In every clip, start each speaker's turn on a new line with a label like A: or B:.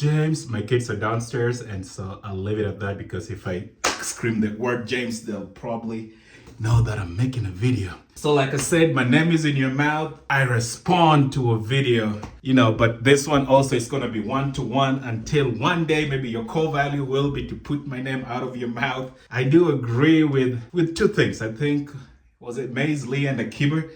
A: James. My kids are downstairs, and so I'll leave it at that because if I scream the word James, they'll probably know that I'm making a video. So like I said, my name is in your mouth. I respond to a video, but this one also is going to be one-to-one until one day maybe your core value will be to put my name out of your mouth. I do agree with two things. I think, was it Maze Lee and the Kibber?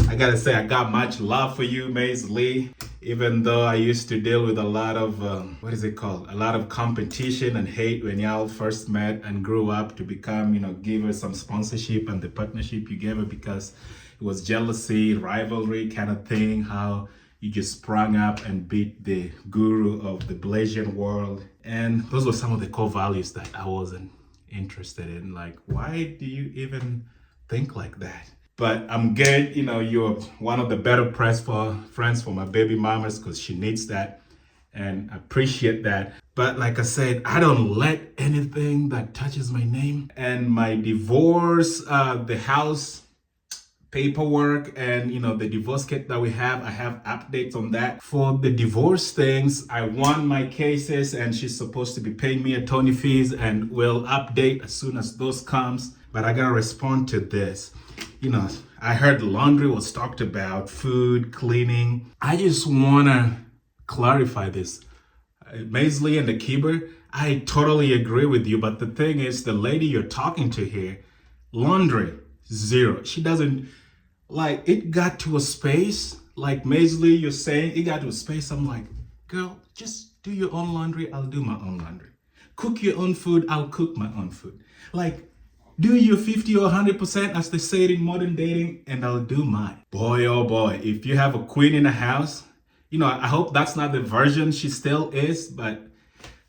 A: I gotta say, I got much love for you, Maze Lee. Even though I used to deal with a lot of, a lot of competition and hate when y'all first met and grew up to become, give her some sponsorship and the partnership you gave her because it was jealousy, rivalry kind of thing, how you just sprung up and beat the guru of the Blasian world. And those were some of the core values that I wasn't interested in. Like, why do you even think like that? But I'm good, you're one of the better friends for my baby mamas because she needs that and I appreciate that. But like I said, I don't let anything that touches my name and my divorce, the house paperwork and the divorce case that we have, I have updates on that. For the divorce things, I won my cases and she's supposed to be paying me attorney fees and we'll update as soon as those comes. But I gotta respond to this. I heard laundry was talked about, food, cleaning. I just wanna clarify this. Maisley and the Kibber, I totally agree with you, but the thing is, the lady you're talking to here, laundry, zero. She doesn't, it got to a space, like Maisley, you're saying, it got to a space, I'm like, girl, just do your own laundry, I'll do my own laundry. Cook your own food, I'll cook my own food. Do your 50 or 100% as they say it in modern dating, and I'll do mine. Boy, oh boy, if you have a queen in the house, I hope that's not the version she still is, but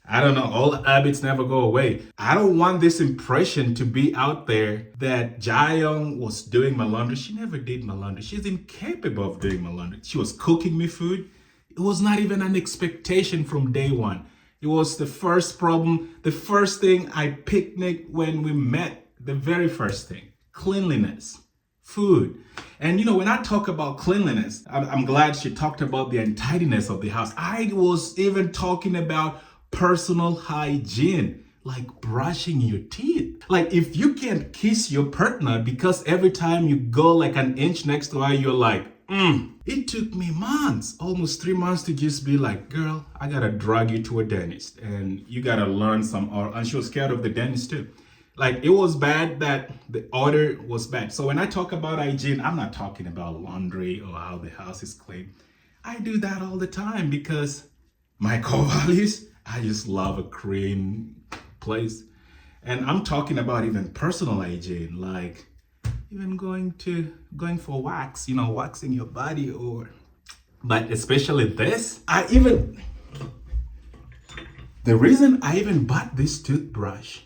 A: I don't know, all habits never go away. I don't want this impression to be out there that Jaeyoung was doing my laundry. She never did my laundry. She's incapable of doing my laundry. She was cooking me food. It was not even an expectation from day one. It was the first problem, the first thing I picnicked when we met. The very first thing, cleanliness, food. And when I talk about cleanliness, I'm glad she talked about the untidiness of the house. I was even talking about personal hygiene, like brushing your teeth. If you can't kiss your partner because every time you go an inch next to her, you're like, It took me months, almost 3 months to just be like, girl, I gotta drag you to a dentist and you gotta learn and she was scared of the dentist too. It was bad that the order was bad. So when I talk about hygiene, I'm not talking about laundry or how the house is clean. I do that all the time because my core values, I just love a clean place. And I'm talking about even personal hygiene, even going for wax, waxing your body but especially this. The reason I even bought this toothbrush,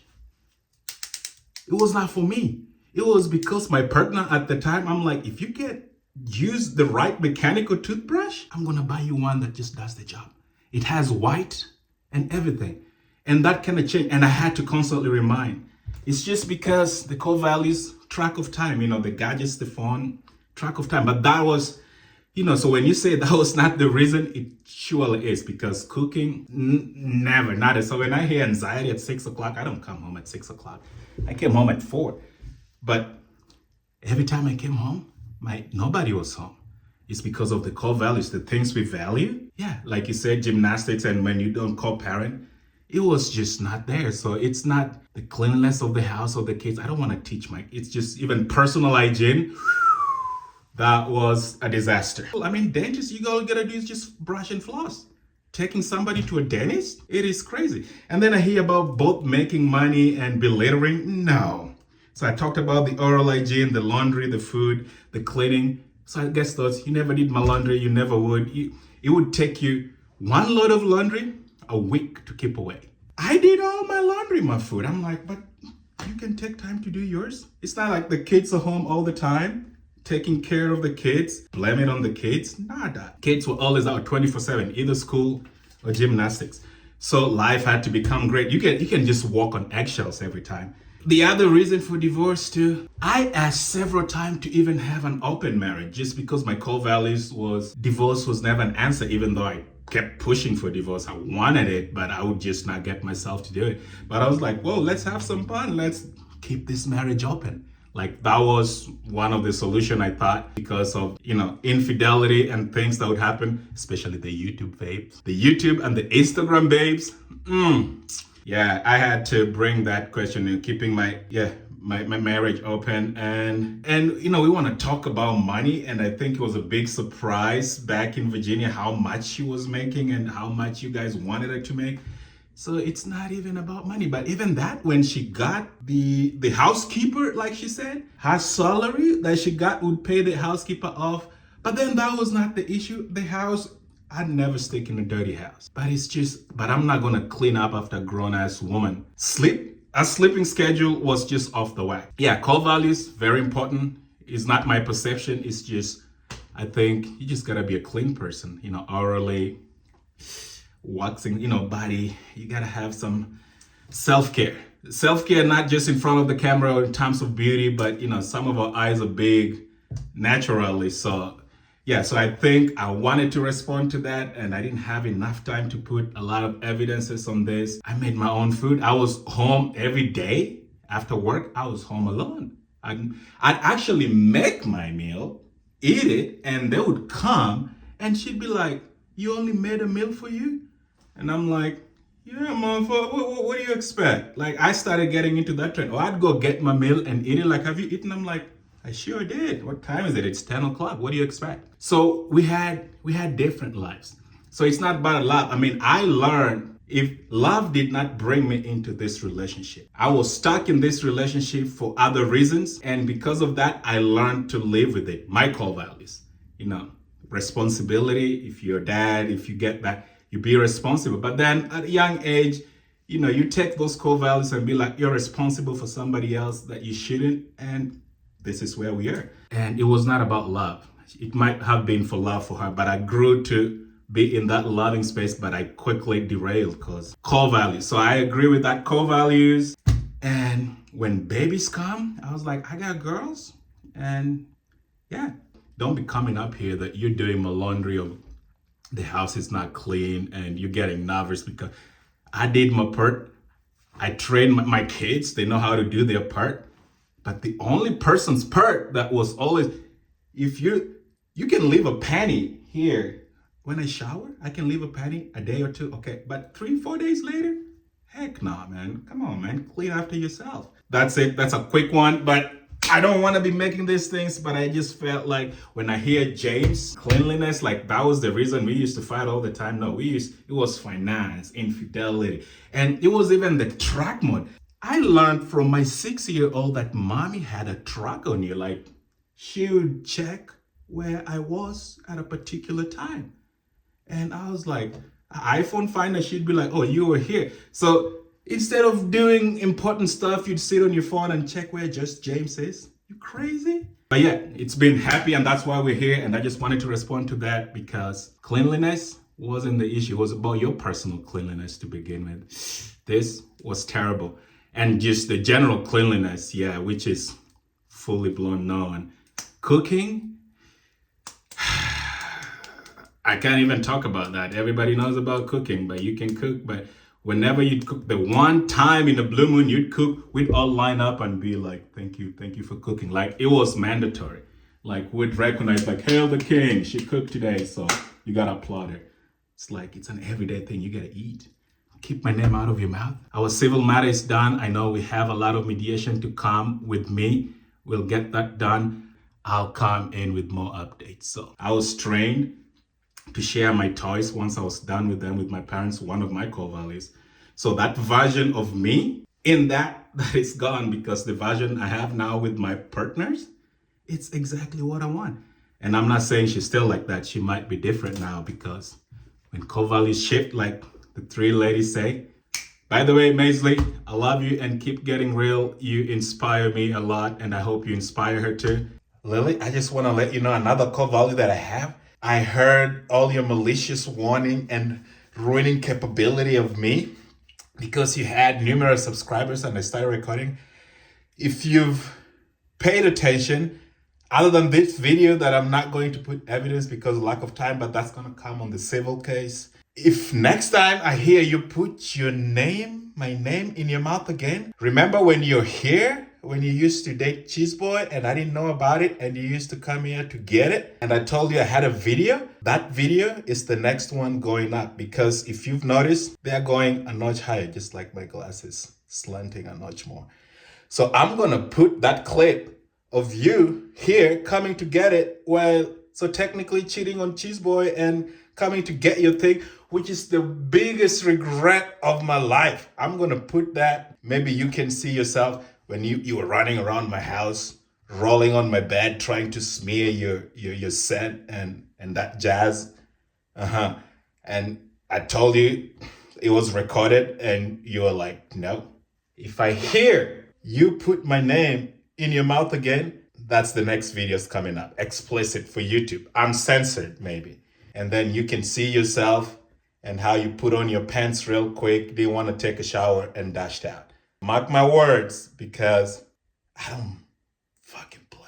A: it was not for me. It was because my partner at the time, I'm like, if you can't use the right mechanical toothbrush, I'm gonna buy you one that just does the job. It has white and everything. And that kind of changed. And I had to constantly remind. It's just because the core values, track of time, the gadgets, the phone, track of time. But that was, so when you say that was not the reason, it surely is because cooking, never, not. So when I hear anxiety at 6 o'clock, I don't come home at 6 o'clock. I came home at 4. But every time I came home, nobody was home. It's because of the core values, the things we value. Yeah, like you said, gymnastics, and when you don't co-parent, it was just not there. So it's not the cleanliness of the house or the kids. I don't want to teach it's just even personal hygiene. That was a disaster. Dentists, you gotta do is just brush and floss. Taking somebody to a dentist, it is crazy. And then I hear about both making money and belittling. No. So I talked about the oral hygiene, the laundry, the food, the cleaning. So I guess you never did my laundry, you never would. It would take you one load of laundry a week to keep away. I did all my laundry, my food. I'm like, but you can take time to do yours. It's not like the kids are home all the time, taking care of the kids, blame it on the kids. Nada. Kids were always out 24/7, either school or gymnastics. So life had to become great. You can just walk on eggshells every time. The other reason for divorce too, I asked several times to even have an open marriage just because my core values was divorce was never an answer, even though I kept pushing for divorce. I wanted it, but I would just not get myself to do it. But I was like, whoa, let's have some fun. Let's keep this marriage open. Like that was one of the solution I thought because of, infidelity and things that would happen, especially the YouTube babes, the YouTube and the Instagram babes. Yeah, I had to bring that question in keeping my marriage open and we want to talk about money, and I think it was a big surprise back in Virginia how much she was making and how much you guys wanted her to make. So it's not even about money, but even that, when she got the housekeeper, like she said, her salary that she got would pay the housekeeper off. But then that was not the issue. The house, I'd never stick in a dirty house, but I'm not gonna clean up after a grown ass woman. A sleeping schedule was just off the whack. Yeah, core values, very important. It's not my perception. It's just, I think you just gotta be a clean person, orally, waxing, body. You gotta have some self-care. Self-care, not just in front of the camera or in terms of beauty, but some of our eyes are big naturally. So yeah, so I think I wanted to respond to that, and I didn't have enough time to put a lot of evidences on this. I made my own food. I was home every day after work. I was home alone. I'd actually make my meal, eat it, and they would come, and she'd be like, "You only made a meal for you?" And I'm like, "Yeah, mom, what do you expect?" Like, I started getting into that trend. Or I'd go get my meal and eat it. Like, "Have you eaten?" I'm like, "I sure did. What time is it? It's 10 o'clock. What do you expect?" So we had different lives. So it's not about love. I mean, I learned if love did not bring me into this relationship, I was stuck in this relationship for other reasons. And because of that, I learned to live with it. My core values, responsibility. If you're a dad, if you get that, you be responsible. But then at a young age, you take those core values and be like, you're responsible for somebody else that you shouldn't. And this is where we are. And it was not about love. It might have been for love for her, but I grew to be in that loving space, but I quickly derailed because core values. So I agree with that core values. And when babies come, I was like, I got girls. And yeah, don't be coming up here that you're doing my laundry or the house is not clean and you're getting nervous because I did my part. I trained my kids. They know how to do their part. But the only person's part that was always, if you can leave a panty here. When I shower, I can leave a panty a day or two. Okay, but 3-4 days later, heck no, man. Come on, man. Clean after yourself. That's it. That's a quick one. But I don't want to be making these things, but I just felt like when I hear James, cleanliness, like that was the reason we used to fight all the time. No, it was finance, infidelity, and it was even the track mode. I learned from my 6-year-old that mommy had a track on you. Like, she would check where I was at a particular time. And I was like, iPhone finder, she'd be like, "Oh, you were here." So instead of doing important stuff, you'd sit on your phone and check where just James is. You crazy? But yeah, it's been happy, and that's why we're here. And I just wanted to respond to that because cleanliness wasn't the issue. It was about your personal cleanliness to begin with. This was terrible. And just the general cleanliness, yeah, which is fully blown known. Cooking, I can't even talk about that. Everybody knows about cooking, but you can cook. But whenever you'd cook, the one time in the blue moon you'd cook, we'd all line up and be like, thank you for cooking. Like, it was mandatory. Like, we'd recognize, like, hail the king, she cooked today, so you gotta applaud her. It's like, it's an everyday thing, you gotta eat. Keep my name out of your mouth. Our civil matter is done. I know we have a lot of mediation to come with me. We'll get that done. I'll come in with more updates. So I was trained to share my toys once I was done with them with my parents, one of my core values. So that version of me that is gone, because the version I have now with my partners, it's exactly what I want. And I'm not saying she's still like that. She might be different now, because when core values shift, like the 3 ladies say. By the way, Maisley, I love you and keep getting real. You inspire me a lot, and I hope you inspire her too. Lily, I just want to let you know another core value that I have. I heard all your malicious warning and ruining capability of me because you had numerous subscribers and I started recording. If you've paid attention, other than this video that I'm not going to put evidence because of lack of time, but that's going to come on the civil case. If next time I hear you put my name in your mouth again, remember when you're here, when you used to date Cheese Boy and I didn't know about it and you used to come here to get it and I told you I had a video? That video is the next one going up because if you've noticed, they're going a notch higher, just like my glasses, slanting a notch more. So I'm going to put that clip of you here coming to get it, so technically cheating on Cheese Boy and coming to get your thing, which is the biggest regret of my life. I'm gonna put that. Maybe you can see yourself when you were running around my house, rolling on my bed, trying to smear your scent and that jazz. And I told you it was recorded, and you were like, no. If I hear you put my name in your mouth again, that's the next videos coming up. Explicit for YouTube. Uncensored, maybe. And then you can see yourself and how you put on your pants real quick, didn't want to take a shower, and dashed out. Mark my words, because I don't fucking play.